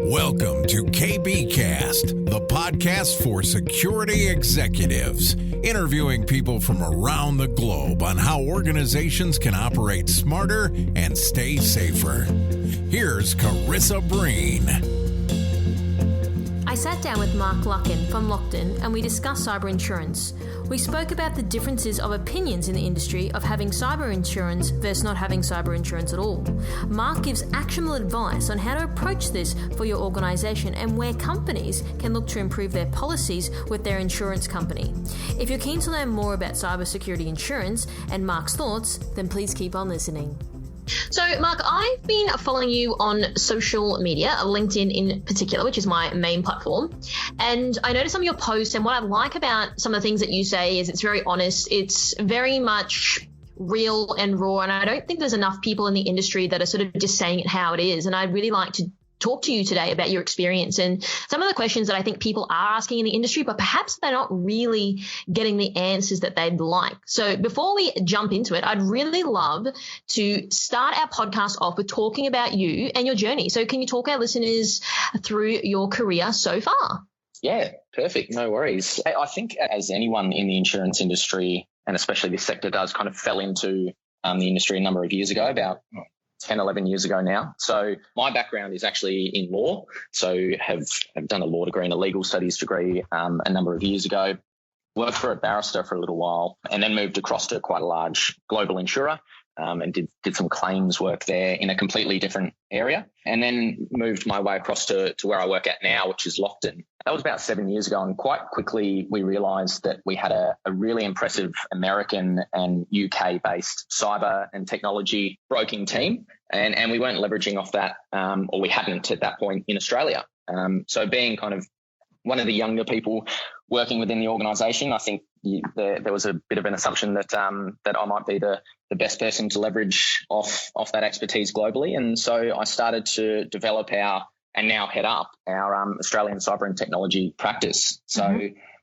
Welcome to KBcast, the podcast for security executives, interviewing people from around the globe on how organizations can operate smarter and stay safer. Here's Carissa Breen. I sat down with Mark Luckin from Lockton and we discussed cyber insurance. We spoke about the differences of opinions in the industry of having cyber insurance versus not having cyber insurance at all. Mark gives actionable advice on how to approach this for your organisation and where companies can look to improve their policies with their insurance company. If you're keen to learn more about cybersecurity insurance and Mark's thoughts, then please keep on listening. So, Mark, I've been following you on social media, LinkedIn in particular, which is my main platform. And I noticed some of your posts, and what I like about some of the things that you say is it's very honest. It's very much real and raw. And I don't think there's enough people in the industry that are sort of just saying it how it is. And I'd really like to talk to you today about your experience and some of the questions that I think people are asking in the industry, but perhaps they're not really getting the answers that they'd like. So before we jump into it, I'd really love to start our podcast off with talking about you and your journey. So can you talk our listeners through your career so far? Yeah, perfect. No worries. I think as anyone in the insurance industry, and especially this sector does, kind of fell into the industry a number of years ago, about 10, 11 years ago now. So my background is actually in law. So have done a law degree and a legal studies degree a number of years ago. Worked for a barrister for a little while and then moved across to quite a large global insurer and did some claims work there in a completely different area. And then moved my way across to where I work at now, which is Lockton. That was about 7 years ago, and quite quickly we realised that we had a really impressive American and UK-based cyber and technology broking team, and we weren't leveraging off that, or we hadn't at that point in Australia. So being kind of one of the younger people working within the organisation, I think there was a bit of an assumption that I might be the best person to leverage off that expertise globally, and so I started to develop and now head up our Australian cyber and technology practice. So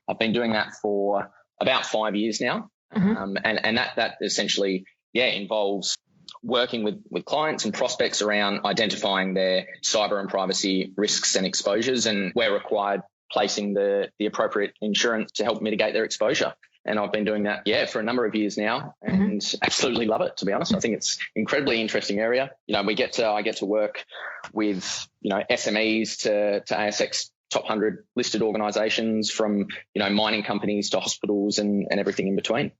I've been doing that for about 5 years now. And that essentially, involves working with clients and prospects around identifying their cyber and privacy risks and exposures, and where required, placing the appropriate insurance to help mitigate their exposure. And I've been doing that, for a number of years now, and absolutely love it, to be honest. I think it's an incredibly interesting area. I get to work with, SMEs to ASX top 100 listed organisations, from, mining companies to hospitals and everything in between.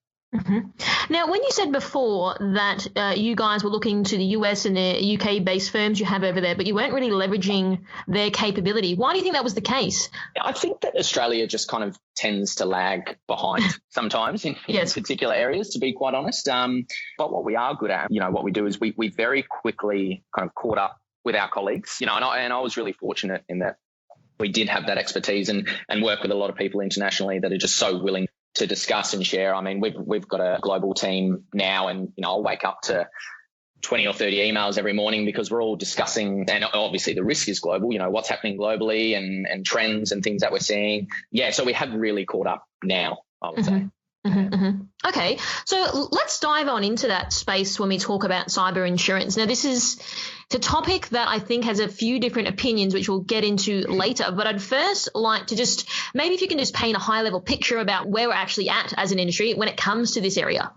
Now, when you said before that you guys were looking to the US and the UK-based firms you have over there, but you weren't really leveraging their capability, why do you think that was the case? I think that Australia just kind of tends to lag behind sometimes in particular areas, to be quite honest. But what we are good at, what we do is we very quickly kind of caught up with our colleagues, and I was really fortunate in that we did have that expertise and work with a lot of people internationally that are just so willing to discuss and share. I mean, we've got a global team now, and I'll wake up to 20 or 30 emails every morning because we're all discussing, and obviously the risk is global, what's happening globally and trends and things that we're seeing. So we have really caught up now, I would say. Okay, so let's dive on into that space when we talk about cyber insurance. Now, this is a topic that I think has a few different opinions, which we'll get into later. But I'd first like to just, maybe if you can just paint a high-level picture about where we're actually at as an industry when it comes to this area.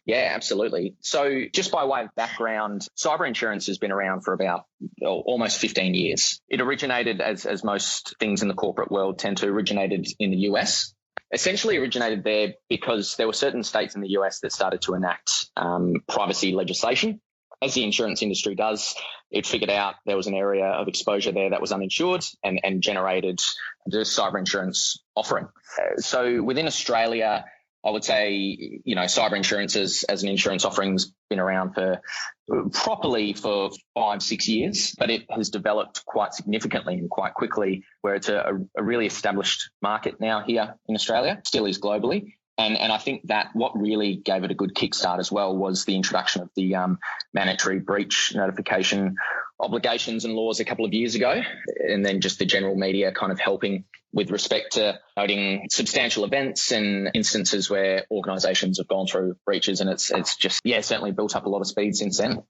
Yeah, absolutely. So just by way of background, cyber insurance has been around for about almost 15 years. It originated, as most things in the corporate world tend to, originated in the US. Essentially originated there because there were certain states in the US that started to enact privacy legislation. As the insurance industry does, it figured out there was an area of exposure there that was uninsured and generated the cyber insurance offering. So within Australia, I would say, cyber insurance as an insurance offering has been around for 5-6 years, but it has developed quite significantly and quite quickly, where it's a really established market now here in Australia, still is globally. And I think that what really gave it a good kickstart as well was the introduction of the mandatory breach notification obligations and laws a couple of years ago, and then just the general media kind of helping with respect to noting substantial events and instances where organisations have gone through breaches, and it's just certainly built up a lot of speed since then.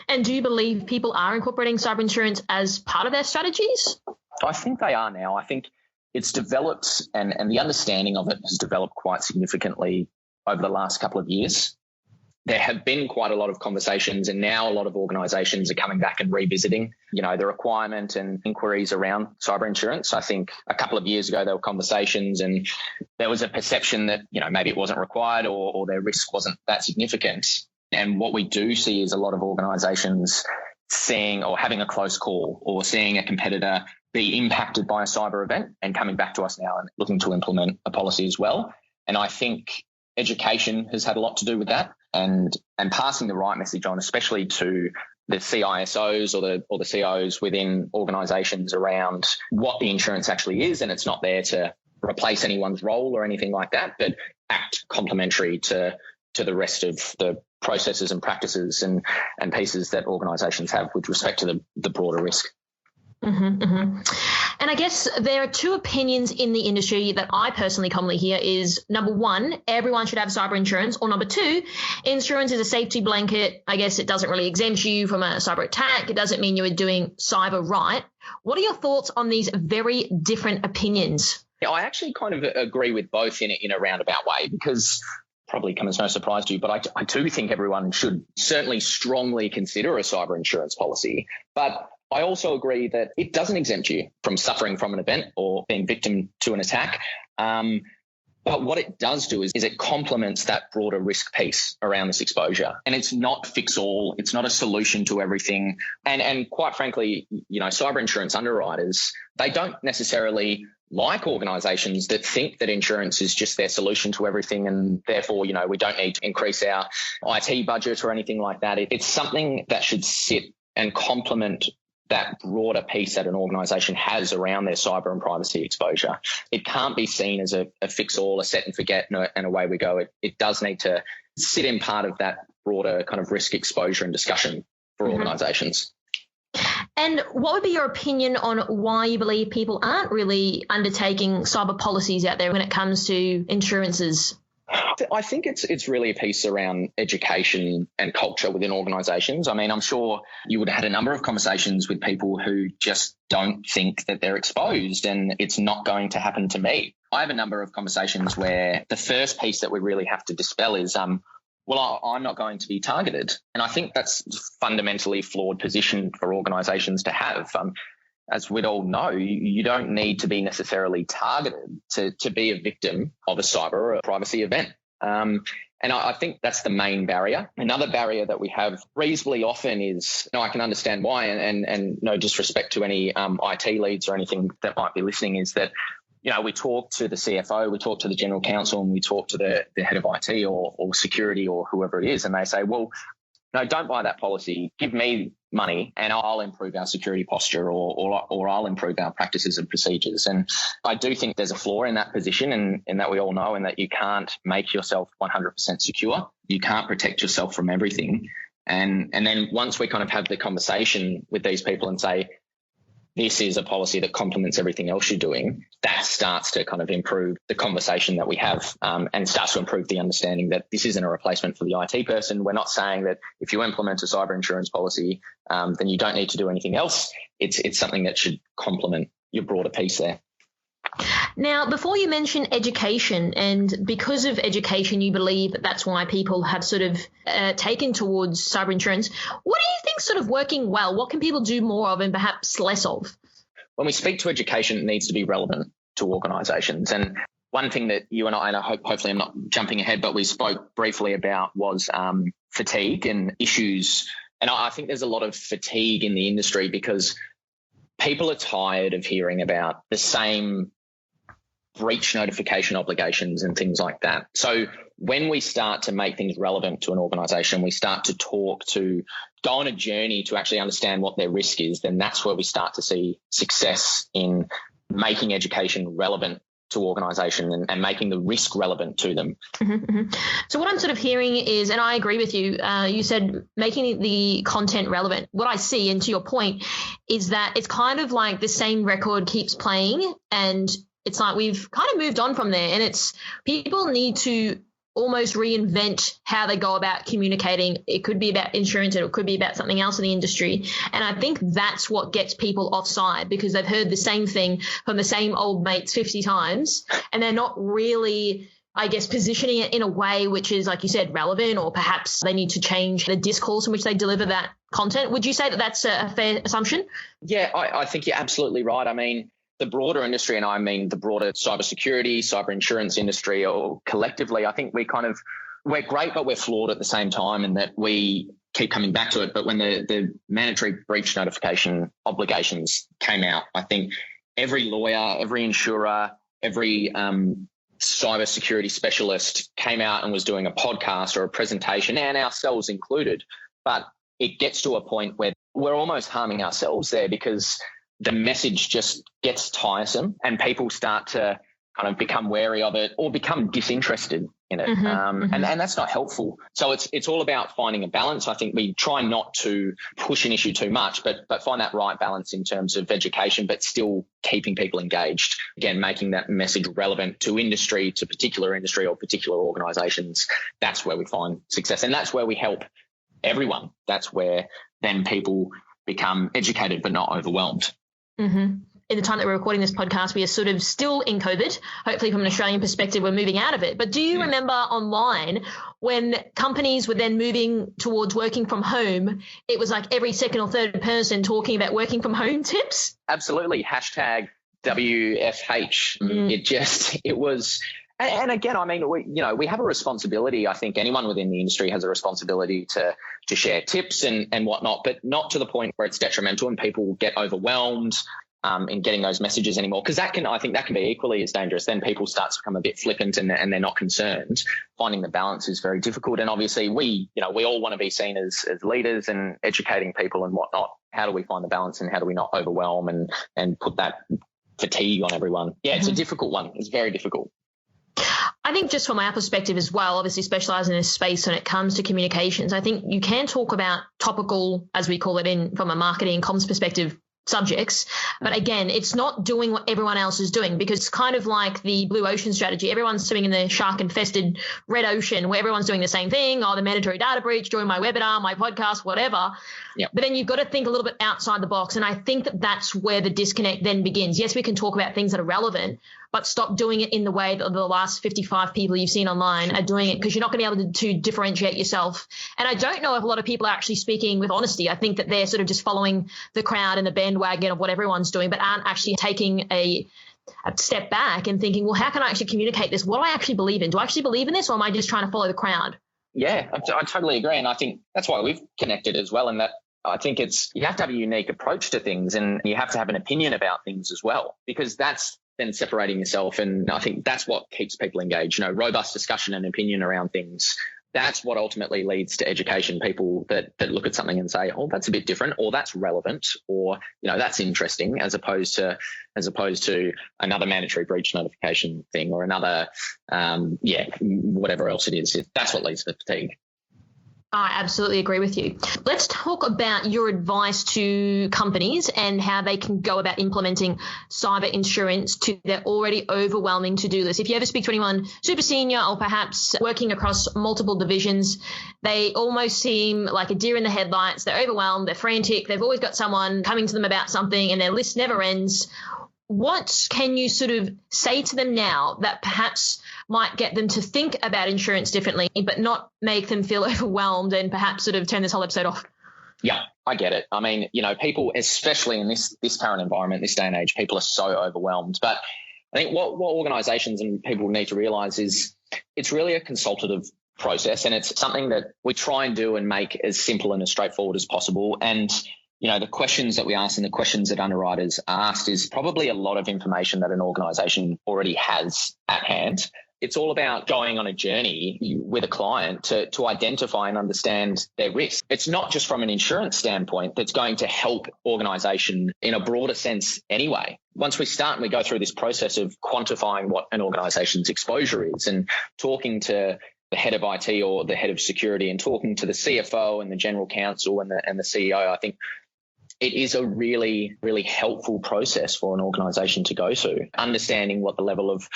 And do you believe people are incorporating cyber insurance as part of their strategies? I think they are now. I think it's developed and the understanding of it has developed quite significantly over the last couple of years. There have been quite a lot of conversations, and now a lot of organisations are coming back and revisiting, the requirement and inquiries around cyber insurance. I think a couple of years ago there were conversations and there was a perception that, maybe it wasn't required or their risk wasn't that significant. And what we do see is a lot of organisations seeing or having a close call or seeing a competitor be impacted by a cyber event and coming back to us now and looking to implement a policy as well. And I think education has had a lot to do with that, and passing the right message on, especially to the CISOs or the CIOs within organisations around what the insurance actually is, and it's not there to replace anyone's role or anything like that, but act complementary to the rest of the processes and practices and pieces that organisations have with respect to the broader risk. Mm-hmm, mm-hmm. And I guess there are two opinions in the industry that I personally commonly hear is, number one, everyone should have cyber insurance, or number two, insurance is a safety blanket. I guess it doesn't really exempt you from a cyber attack. It doesn't mean you're doing cyber right. What are your thoughts on these very different opinions? Yeah, I actually kind of agree with both in a roundabout way, because probably come as no surprise to you, but I do think everyone should certainly strongly consider a cyber insurance policy. But I also agree that it doesn't exempt you from suffering from an event or being victim to an attack. But what it does do is it complements that broader risk piece around this exposure. And it's not fix all. It's not a solution to everything. And quite frankly, cyber insurance underwriters, they don't necessarily like organisations that think that insurance is just their solution to everything, and therefore, we don't need to increase our IT budget or anything like that. It's something that should sit and complement that broader piece that an organisation has around their cyber and privacy exposure. It can't be seen as a fix-all, a set and forget, and away we go. It does need to sit in part of that broader kind of risk exposure and discussion for organisations. And what would be your opinion on why you believe people aren't really undertaking cyber policies out there when it comes to insurances? I think it's really a piece around education and culture within organisations. I mean, I'm sure you would have had a number of conversations with people who just don't think that they're exposed and it's not going to happen to me. I have a number of conversations where the first piece that we really have to dispel is, I'm not going to be targeted. And I think that's a fundamentally flawed position for organisations to have. As we'd all know, you don't need to be necessarily targeted to be a victim of a cyber or a privacy event. And I think that's the main barrier. Another barrier that we have reasonably often is, I can understand why, and no disrespect to any IT leads or anything that might be listening, is that, we talk to the CFO, we talk to the general counsel, and we talk to the head of IT or security or whoever it is, and they say, well, no, don't buy that policy. Give me money and I'll improve our security posture or I'll improve our practices and procedures. And I do think there's a flaw in that position and that we all know, and that you can't make yourself 100% secure. You can't protect yourself from everything. And then once we kind of have the conversation with these people and say, this is a policy that complements everything else you're doing, that starts to kind of improve the conversation that we have and starts to improve the understanding that this isn't a replacement for the IT person. We're not saying that if you implement a cyber insurance policy, then you don't need to do anything else. It's something that should complement your broader piece there. Now, before you mention education, and because of education, you believe that's why people have sort of taken towards cyber insurance. What do you think sort of working well? What can people do more of and perhaps less of? When we speak to education, it needs to be relevant to organisations. And one thing that you and I hopefully I'm not jumping ahead, but we spoke briefly about was fatigue and issues. And I think there's a lot of fatigue in the industry because people are tired of hearing about the same breach notification obligations and things like that. So when we start to make things relevant to an organisation, we start to go on a journey to actually understand what their risk is, then that's where we start to see success in making education relevant to organisation and making the risk relevant to them. Mm-hmm, mm-hmm. So what I'm sort of hearing is, and I agree with you, you said making the content relevant. What I see, and to your point, is that it's kind of like the same record keeps playing and it's like we've kind of moved on from there, and it's people need to almost reinvent how they go about communicating. It could be about insurance, and it could be about something else in the industry. And I think that's what gets people offside, because they've heard the same thing from the same old mates 50 times, and they're not really, I guess, positioning it in a way which is, like you said, relevant, or perhaps they need to change the discourse in which they deliver that content. Would you say that that's a fair assumption? Yeah, I think you're absolutely right. I mean, the broader industry, and I mean the broader cybersecurity, cyber insurance industry, or collectively, I think we're great, but we're flawed at the same time, in that we keep coming back to it. But when the mandatory breach notification obligations came out, I think every lawyer, every insurer, every cybersecurity specialist came out and was doing a podcast or a presentation, and ourselves included. But it gets to a point where we're almost harming ourselves there, because the message just gets tiresome and people start to kind of become wary of it or become disinterested in it. And that's not helpful. So it's all about finding a balance. I think we try not to push an issue too much, but find that right balance in terms of education, but still keeping people engaged. Again, making that message relevant to industry, to particular industry or particular organisations. That's where we find success. And that's where we help everyone. That's where then people become educated but not overwhelmed. In the time that we're recording this podcast, we are sort of still in COVID. Hopefully from an Australian perspective, we're moving out of it. But do you remember online when companies were then moving towards working from home, it was like every second or third person talking about working from home tips? Absolutely. Hashtag WFH. It was. And again, I mean, we have a responsibility. I think anyone within the industry has a responsibility to share tips and whatnot, but not to the point where it's detrimental and people get overwhelmed in getting those messages anymore. Because I think that can be equally as dangerous. Then people start to become a bit flippant and they're not concerned. Finding the balance is very difficult. And obviously we all want to be seen as leaders and educating people and whatnot. How do we find the balance, and how do we not overwhelm and put that fatigue on everyone? Yeah, it's a difficult one. It's very difficult. I think just from our perspective as well, obviously specialising in this space when it comes to communications, I think you can talk about topical, as we call it from a marketing and comms perspective, subjects. But again, it's not doing what everyone else is doing, because it's kind of like the blue ocean strategy. Everyone's swimming in the shark-infested red ocean where everyone's doing the same thing. Oh, the mandatory data breach, join my webinar, my podcast, whatever. Yep. But then you've got to think a little bit outside the box. And I think that that's where the disconnect then begins. Yes, we can talk about things that are relevant, but stop doing it in the way that the last 55 people you've seen online are doing it, because you're not going to be able to differentiate yourself. And I don't know if a lot of people are actually speaking with honesty. I think that they're sort of just following the crowd and the bandwagon of what everyone's doing, but aren't actually taking a step back and thinking, well, how can I actually communicate this? What do I actually believe in? Do I actually believe in this, or am I just trying to follow the crowd? Yeah, I totally agree. And I think that's why we've connected as well, in that I think you have to have a unique approach to things, and you have to have an opinion about things as well, because that's then separating yourself. And I think that's what keeps people engaged, robust discussion and opinion around things. That's what ultimately leads to education. People that look at something and say, oh, that's a bit different, or that's relevant, or, that's interesting, as opposed to another mandatory breach notification thing, or another, whatever else it is. That's what leads to fatigue. I absolutely agree with you. Let's talk about your advice to companies and how they can go about implementing cyber insurance to their already overwhelming to-do list. If you ever speak to anyone super senior or perhaps working across multiple divisions, they almost seem like a deer in the headlights. They're overwhelmed, they're frantic, they've always got someone coming to them about something, and their list never ends. What can you sort of say to them now that perhaps might get them to think about insurance differently, but not make them feel overwhelmed and perhaps sort of turn this whole episode off? Yeah, I get it. I mean, people, especially in this current environment, this day and age, people are so overwhelmed. But I think what organisations and people need to realise is it's really a consultative process, and it's something that we try and do and make as simple and as straightforward as possible. And the questions that we ask and the questions that underwriters asked is probably a lot of information that an organisation already has at hand. It's all about going on a journey with a client to identify and understand their risk. It's not just from an insurance standpoint that's going to help organisation in a broader sense anyway. Once we start and we go through this process of quantifying what an organisation's exposure is and talking to the head of IT or the head of security and talking to the CFO and the general counsel and the CEO, I think it is a really, really helpful process for an organisation to go through, understanding what the level of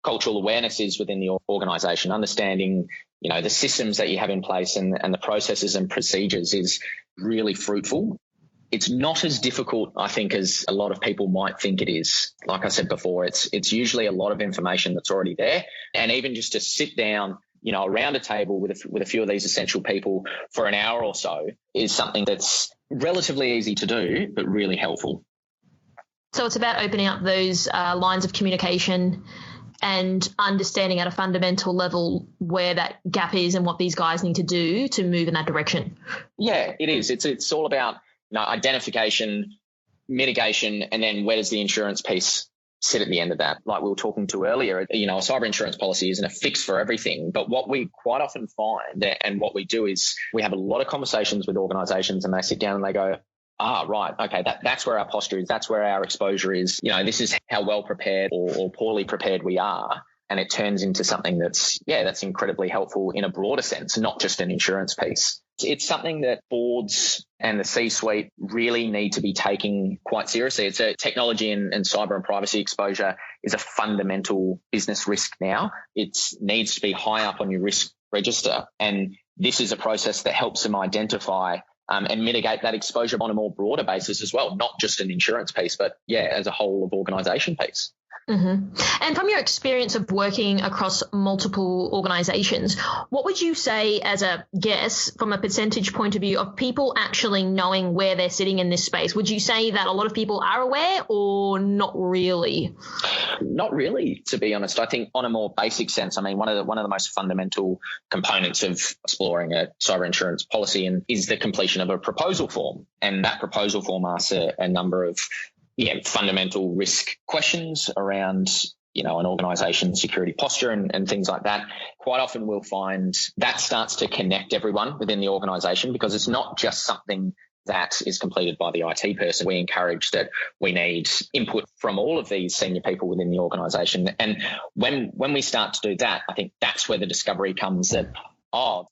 cultural awareness is within the organisation, understanding, the systems that you have in place and the processes and procedures is really fruitful. It's not as difficult, I think, as a lot of people might think it is. Like I said before, it's usually a lot of information that's already there. And even just to sit down, around a table with a few of these essential people for an hour or so is something that's relatively easy to do, but really helpful. So it's about opening up those lines of communication and understanding at a fundamental level where that gap is and what these guys need to do to move in that direction. Yeah, it is. It's all about identification, mitigation, and then where does the insurance piece sit at the end of that? Like we were talking to earlier, a cyber insurance policy isn't a fix for everything, but what we quite often find and what we do is we have a lot of conversations with organisations and they sit down and they go, right, okay, that's where our posture is, that's where our exposure is, this is how well prepared or poorly prepared we are. And it turns into something that's incredibly helpful in a broader sense, not just an insurance piece. It's something that boards and the C-suite really need to be taking quite seriously. It's a technology and cyber and privacy exposure is a fundamental business risk now. It needs to be high up on your risk register. And this is a process that helps them identify and mitigate that exposure on a more broader basis as well, not just an insurance piece, but as a whole of organisation piece. Mm-hmm. And from your experience of working across multiple organisations, what would you say as a guess from a percentage point of view of people actually knowing where they're sitting in this space? Would you say that a lot of people are aware or not really? Not really, to be honest. I think on a more basic sense, one of the most fundamental components of exploring a cyber insurance policy is the completion of a proposal form. And that proposal form asks a number of fundamental risk questions around, an organisation's security posture and things like that. Quite often we'll find that starts to connect everyone within the organisation because it's not just something that is completed by the IT person. We encourage that we need input from all of these senior people within the organisation. And when we start to do that, I think that's where the discovery comes that,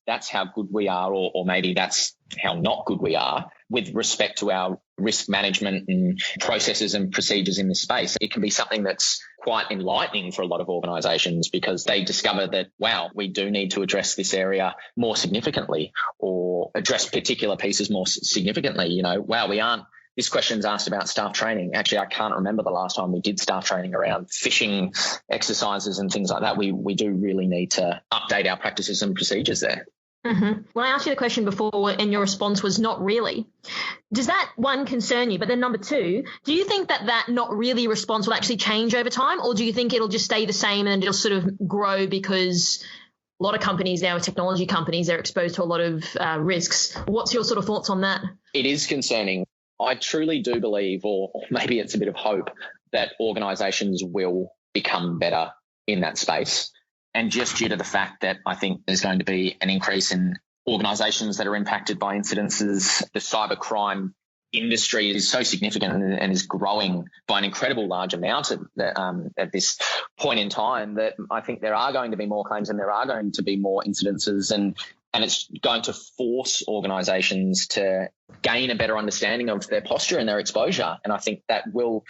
that's how good we are, or maybe that's how not good we are with respect to our risk management and processes and procedures in this space. It can be something that's quite enlightening for a lot of organisations because they discover that, wow, we do need to address this area more significantly or address particular pieces more significantly. This question's asked about staff training. Actually, I can't remember the last time we did staff training around phishing exercises and things like that. We do really need to update our practices and procedures there. Mm-hmm. When I asked you the question before and your response was not really, does that, one, concern you? But then number two, do you think that not really response will actually change over time, or do you think it'll just stay the same and it'll sort of grow because a lot of companies now, technology companies, they're exposed to a lot of risks? What's your sort of thoughts on that? It is concerning. I truly do believe, or maybe it's a bit of hope, that organisations will become better in that space. And just due to the fact that I think there's going to be an increase in organisations that are impacted by incidences, the cybercrime industry is so significant and is growing by an incredible large amount at this point in time that I think there are going to be more claims and there are going to be more incidences and it's going to force organisations to gain a better understanding of their posture and their exposure. And I think that will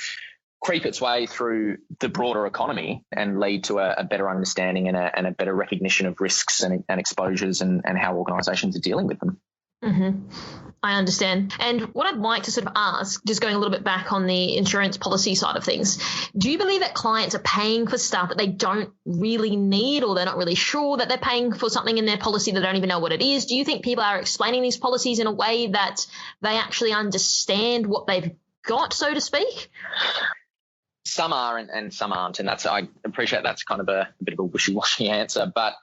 creep its way through the broader economy and lead to a better understanding and a better recognition of risks and exposures and how organisations are dealing with them. Mm-hmm. I understand. And what I'd like to sort of ask, just going a little bit back on the insurance policy side of things, do you believe that clients are paying for stuff that they don't really need, or they're not really sure that they're paying for something in their policy they don't even know what it is? Do you think people are explaining these policies in a way that they actually understand what they've got, so to speak? Some are and some aren't, and I appreciate that's kind of a bit of a wishy-washy answer, but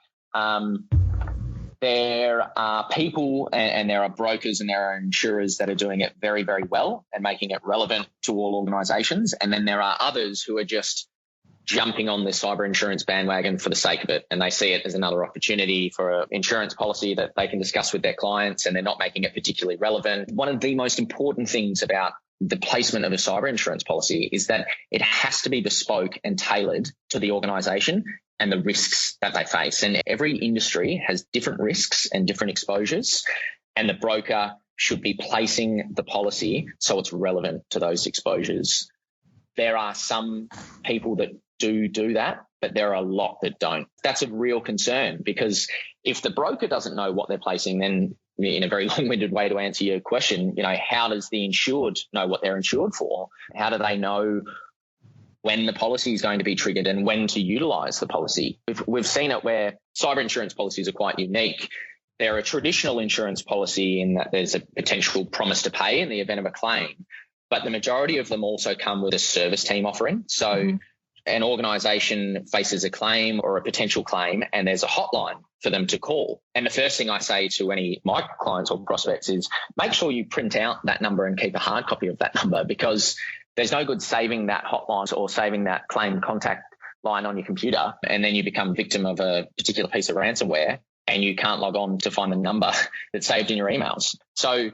there are people and there are brokers and there are insurers that are doing it very, very well and making it relevant to all organisations, and then there are others who are just jumping on the cyber insurance bandwagon for the sake of it, and they see it as another opportunity for an insurance policy that they can discuss with their clients, and they're not making it particularly relevant. One of the most important things about the placement of a cyber insurance policy is that it has to be bespoke and tailored to the organisation and the risks that they face. And every industry has different risks and different exposures, and the broker should be placing the policy so it's relevant to those exposures. There are some people that do that, but there are a lot that don't. That's a real concern, because if the broker doesn't know what they're placing, then in a very long-winded way to answer your question, how does the insured know what they're insured for? How do they know when the policy is going to be triggered and when to utilise the policy? We've seen it where cyber insurance policies are quite unique. They're a traditional insurance policy in that there's a potential promise to pay in the event of a claim, but the majority of them also come with a service team offering. So an organisation faces a claim or a potential claim, and there's a hotline for them to call. And the first thing I say to any of my clients or prospects is make sure you print out that number and keep a hard copy of that number, because there's no good saving that hotline or saving that claim contact line on your computer, and then you become victim of a particular piece of ransomware and you can't log on to find the number that's saved in your emails. So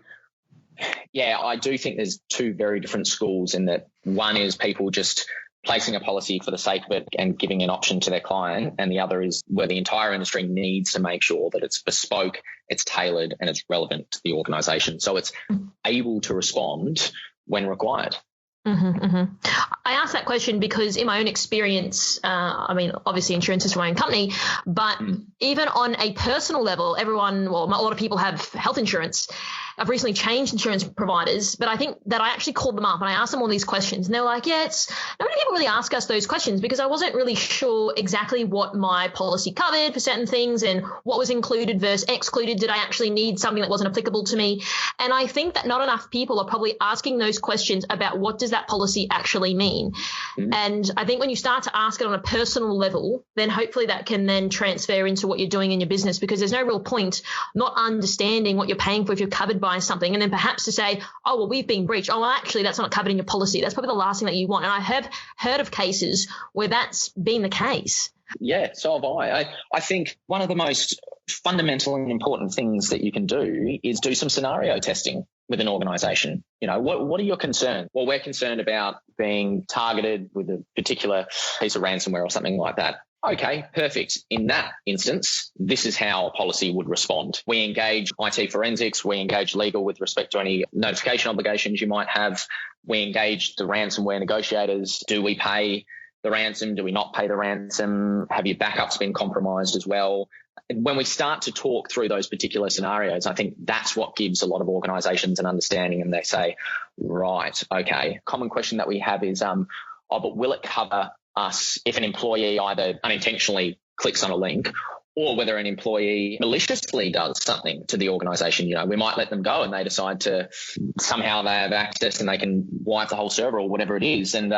yeah, I do think there's two very different schools, in that one is people just placing a policy for the sake of it and giving an option to their client, and the other is where the entire industry needs to make sure that it's bespoke, it's tailored, and it's relevant to the organisation, so it's able to respond when required. I asked that question because in my own experience, obviously insurance is for my own company, but even on a personal level, a lot of people have health insurance. I've recently changed insurance providers, but I think that I actually called them up and I asked them all these questions, and they were like, not many people really ask us those questions, because I wasn't really sure exactly what my policy covered for certain things and what was included versus excluded. Did I actually need something that wasn't applicable to me? And I think that not enough people are probably asking those questions about what does that policy actually mean. And I think when you start to ask it on a personal level, then hopefully that can then transfer into what you're doing in your business, because there's no real point not understanding what you're paying for if you're covered by something, and then perhaps to say, oh, well, we've been breached. Oh, well, actually, that's not covered in your policy. That's probably the last thing that you want. And I have heard of cases where that's been the case. Yeah, so have I. I think one of the most fundamental and important things that you can do is do some scenario testing with an organisation. What are your concerns? Well, we're concerned about being targeted with a particular piece of ransomware or something like that. Okay, perfect. In that instance, this is how a policy would respond. We engage IT forensics. We engage legal with respect to any notification obligations you might have. We engage the ransomware negotiators. Do we pay the ransom? Do we not pay the ransom? Have your backups been compromised as well? When we start to talk through those particular scenarios, I think that's what gives a lot of organisations an understanding, and they say, right, okay. Common question that we have is, but will it cover us if an employee either unintentionally clicks on a link, or whether an employee maliciously does something to the organisation? We might let them go and they decide to somehow they have access and they can wipe the whole server or whatever it is. And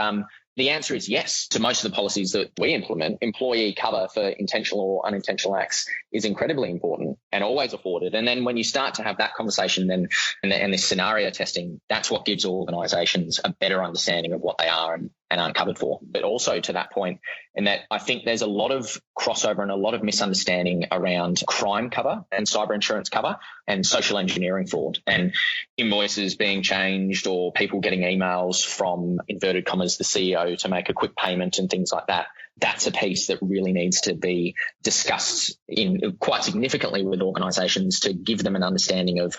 the answer is yes to most of the policies that we implement. Employee cover for intentional or unintentional acts is incredibly important and always afforded. And then when you start to have that conversation then and this scenario testing, that's what gives organisations a better understanding of what they are and aren't covered for. But also to that point, in that I think there's a lot of crossover and a lot of misunderstanding around crime cover and cyber insurance cover and social engineering fraud and invoices being changed or people getting emails from, inverted commas, the CEO to make a quick payment and things like that. That's a piece that really needs to be discussed in quite significantly with organisations to give them an understanding of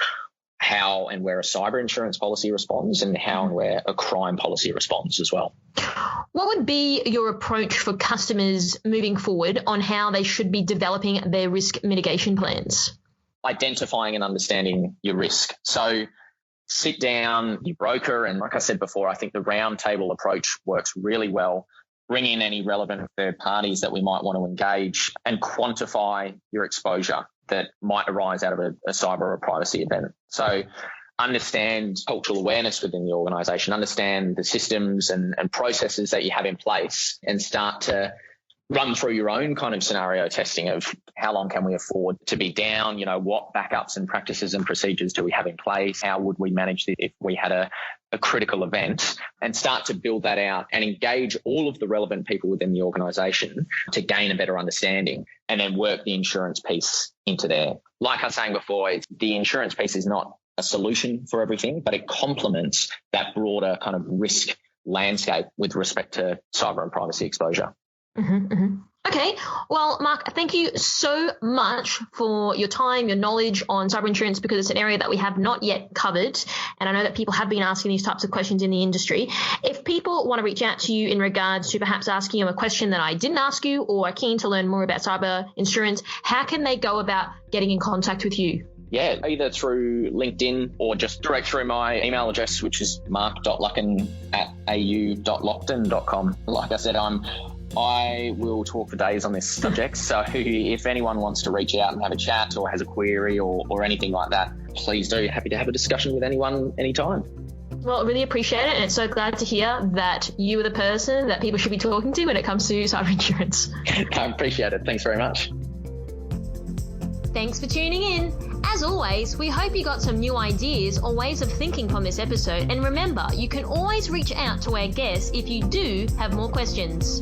how and where a cyber insurance policy responds and how and where a crime policy responds as well. What would be your approach for customers moving forward on how they should be developing their risk mitigation plans? Identifying and understanding your risk. So sit down, your broker, and like I said before, I think the round table approach works really well. Bring in any relevant third parties that we might want to engage and quantify your exposure that might arise out of a cyber or privacy event. So understand cultural awareness within the organisation, understand the systems and processes that you have in place, and start to run through your own kind of scenario testing of how long can we afford to be down, what backups and practices and procedures do we have in place, how would we manage this if we had a critical event, and start to build that out and engage all of the relevant people within the organisation to gain a better understanding, and then work the insurance piece into there. Like I was saying before, the insurance piece is not a solution for everything, but it complements that broader kind of risk landscape with respect to cyber and privacy exposure. Okay, well, Mark, thank you so much for your time, your knowledge on cyber insurance, because it's an area that we have not yet covered. And I know that people have been asking these types of questions in the industry. If people want to reach out to you in regards to perhaps asking you a question that I didn't ask you, or are keen to learn more about cyber insurance, how can they go about getting in contact with you? Yeah, either through LinkedIn or just direct through my email address, which is mark.luckin@au.lockton.com. Like I said, I will talk for days on this subject. So if anyone wants to reach out and have a chat or has a query or anything like that, please do. Happy to have a discussion with anyone anytime. Well, really appreciate it. And it's so glad to hear that you are the person that people should be talking to when it comes to cyber insurance. I appreciate it. Thanks very much. Thanks for tuning in. As always, we hope you got some new ideas or ways of thinking from this episode. And remember, you can always reach out to our guests if you do have more questions.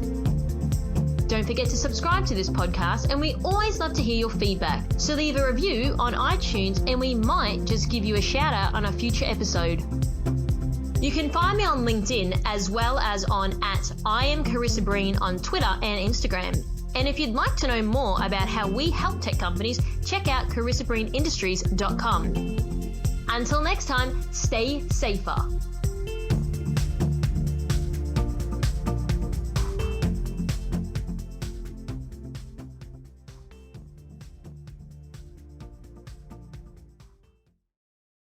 Don't forget to subscribe to this podcast, and we always love to hear your feedback. So leave a review on iTunes and we might just give you a shout out on a future episode. You can find me on LinkedIn as well as on @IamCarissaBreen on Twitter and Instagram. And if you'd like to know more about how we help tech companies, check out carissabreenindustries.com. Until next time, stay safer.